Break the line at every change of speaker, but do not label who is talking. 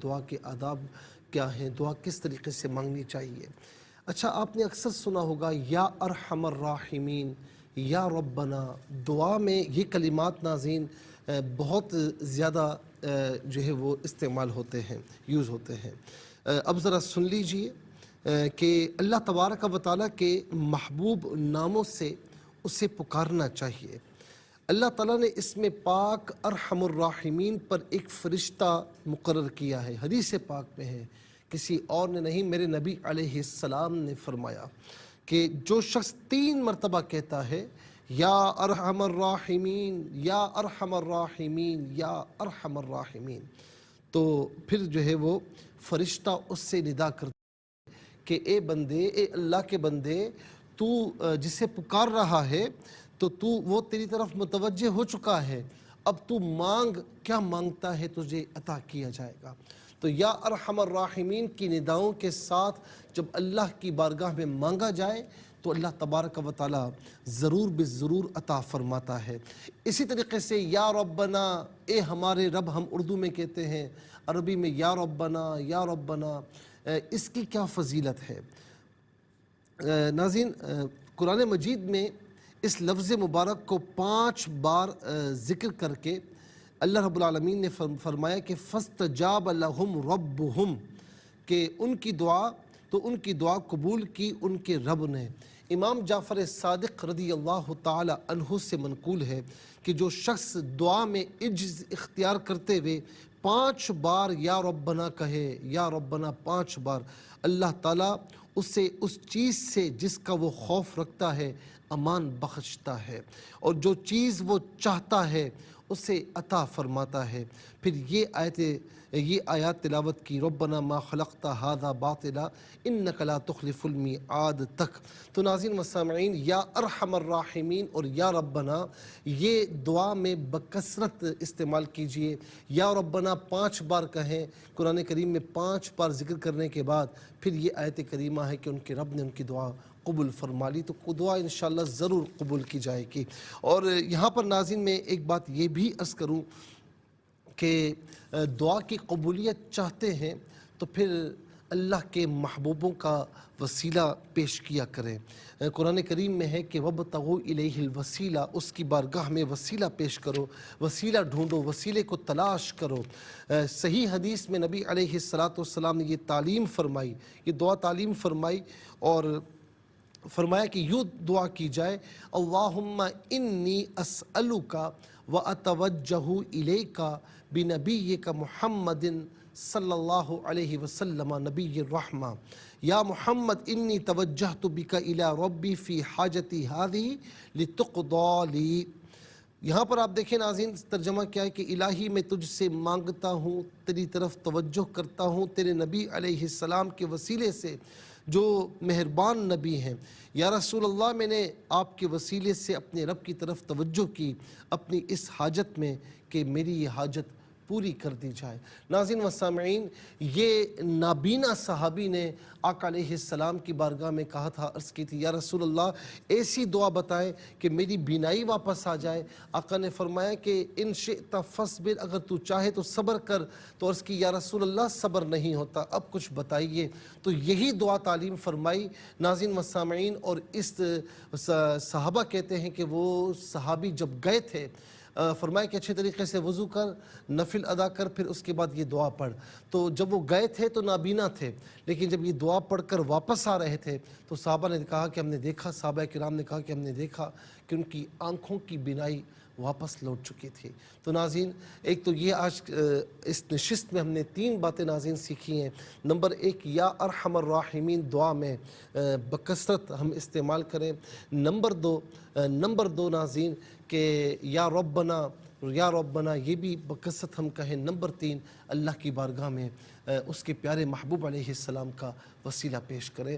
دعا کے آداب کیا ہیں، دعا کس طریقے سے مانگنی چاہیے۔ اچھا، آپ نے اکثر سنا ہوگا یا ارحم الراحمین، یا ربنا۔ دعا میں یہ کلمات ناظرین بہت زیادہ جو ہے وہ استعمال ہوتے ہیں، یوز ہوتے ہیں۔ اب ذرا سن لیجئے کہ اللہ تبارک و تعالیٰ کے محبوب ناموں سے اسے پکارنا چاہیے۔ اللہ تعالیٰ نے اسم پاک ارحم الراحمین پر ایک فرشتہ مقرر کیا ہے، حدیث پاک میں ہے، کسی اور نے نہیں، میرے نبی علیہ السلام نے فرمایا کہ جو شخص 3 مرتبہ کہتا ہے یا ارحم الراحمین، یا ارحم الراحمین، یا ارحم الراحمین، تو پھر جو ہے وہ فرشتہ اس سے ندا کرتا کہ اے بندے، اے اللہ کے بندے، تو جسے پکار رہا ہے تو وہ تیری طرف متوجہ ہو چکا ہے، اب تو مانگ، کیا مانگتا ہے تجھے عطا کیا جائے گا۔ تو یا ارحم الراحمین کی نداؤں کے ساتھ جب اللہ کی بارگاہ میں مانگا جائے تو اللہ تبارک و تعالیٰ ضرور بالضرور عطا فرماتا ہے۔ اسی طریقے سے یا ربنا، اے ہمارے رب، ہم اردو میں کہتے ہیں، عربی میں یا ربنا، یا ربنا، اس کی کیا فضیلت ہے۔ ناظرین، قرآن مجید میں اس لفظ مبارک کو 5 بار ذکر کر کے اللہ رب العالمین نے فرمایا کہ فاستجاب لہم ربہم، کہ ان کی دعا قبول کی ان کے رب نے۔ امام جعفر صادق رضی اللہ تعالی عنہ سے منقول ہے کہ جو شخص دعا میں عجز اختیار کرتے ہوئے 5 بار یا ربنا کہے، یا ربنا 5 بار، اللہ تعالیٰ اسے اس چیز سے جس کا وہ خوف رکھتا ہے امان بخشتا ہے، اور جو چیز وہ چاہتا ہے اسے عطا فرماتا ہے۔ پھر یہ آیات تلاوت کی، ربنا ما خلقت ھذا باطلا انک لا تخلف المیعاد تک۔ تو ناظرین و سامعین، یا ارحم الراحمین اور یا ربنا یہ دعا میں بکثرت استعمال کیجئے۔ یا ربنا 5 بار کہیں، قرآن کریم میں 5 بار ذکر کرنے کے بعد پھر یہ آیت کریمہ ہے کہ ان کے رب نے ان کی دعا قبول فرما لی، تو دعا انشاءاللہ ضرور قبول کی جائے گی۔ اور یہاں پر ناظرین میں ایک بات یہ بھی عرض کروں کہ دعا کی قبولیت چاہتے ہیں تو پھر اللہ کے محبوبوں کا وسیلہ پیش کیا کریں۔ قرآن کریم میں ہے کہ وَابْتَغُوا إِلَيْهِ الْوَسِيلَةَ، اس کی بارگاہ میں وسیلہ پیش کرو، وسیلہ ڈھونڈو، وسیلے کو تلاش کرو۔ صحیح حدیث میں نبی علیہ السلام نے یہ تعلیم فرمائی، یہ دعا تعلیم فرمائی، اور فرمایا کہ یوں دعا کی جائے، اللہم انی اسألک واتوجہ الیک بنبیک محمد صلی اللہ علیہ وسلم نبی الرحمہ، یا محمد انی توجہت بک الی ربی فی حاجتی ہذہ لتقضی لی۔ یہاں پر آپ دیکھیں ناظرین، ترجمہ کیا ہے کہ الہی میں تجھ سے مانگتا ہوں، تیری طرف توجہ کرتا ہوں تیرے نبی علیہ السلام کے وسیلے سے جو مہربان نبی ہیں۔ یا رسول اللہ، میں نے آپ کے وسیلے سے اپنے رب کی طرف توجہ کی اپنی اس حاجت میں کہ میری یہ حاجت پوری کر دی جائے۔ ناظرین و سامعین، یہ نابینا صحابی نے آقا علیہ السلام کی بارگاہ میں کہا تھا، عرض کی تھی، یا رسول اللہ ایسی دعا بتائیں کہ میری بینائی واپس آ جائے۔ آقا نے فرمایا کہ ان شئت فاصبر، اگر تو چاہے تو صبر کر۔ تو عرض کی، یا رسول اللہ صبر نہیں ہوتا، اب کچھ بتائیے۔ تو یہی دعا تعلیم فرمائی ناظرین و سامعین، اور اس صحابہ کہتے ہیں کہ وہ صحابی جب گئے تھے، فرمایا کہ اچھے طریقے سے وضو کر، نفل ادا کر، پھر اس کے بعد یہ دعا پڑھ۔ تو جب وہ گئے تھے تو نابینا تھے، لیکن جب یہ دعا پڑھ کر واپس آ رہے تھے تو صحابہ نے کہا کہ ہم نے دیکھا، صحابہ کرام نے کہا کہ ہم نے دیکھا کہ ان کی آنکھوں کی بینائی واپس لوٹ چکی تھی۔ تو ناظرین، ایک تو یہ آج اس نشست میں ہم نے 3 باتیں ناظرین سیکھی ہیں۔ نمبر 1، یا ارحم الراحمین دعا میں بکثرت ہم استعمال کریں۔ نمبر 2 ناظرین کہ یا ربنا یہ بھی بکثرت ہم کہیں۔ نمبر 3، اللہ کی بارگاہ میں اس کے پیارے محبوب علیہ السلام کا وسیلہ پیش کریں۔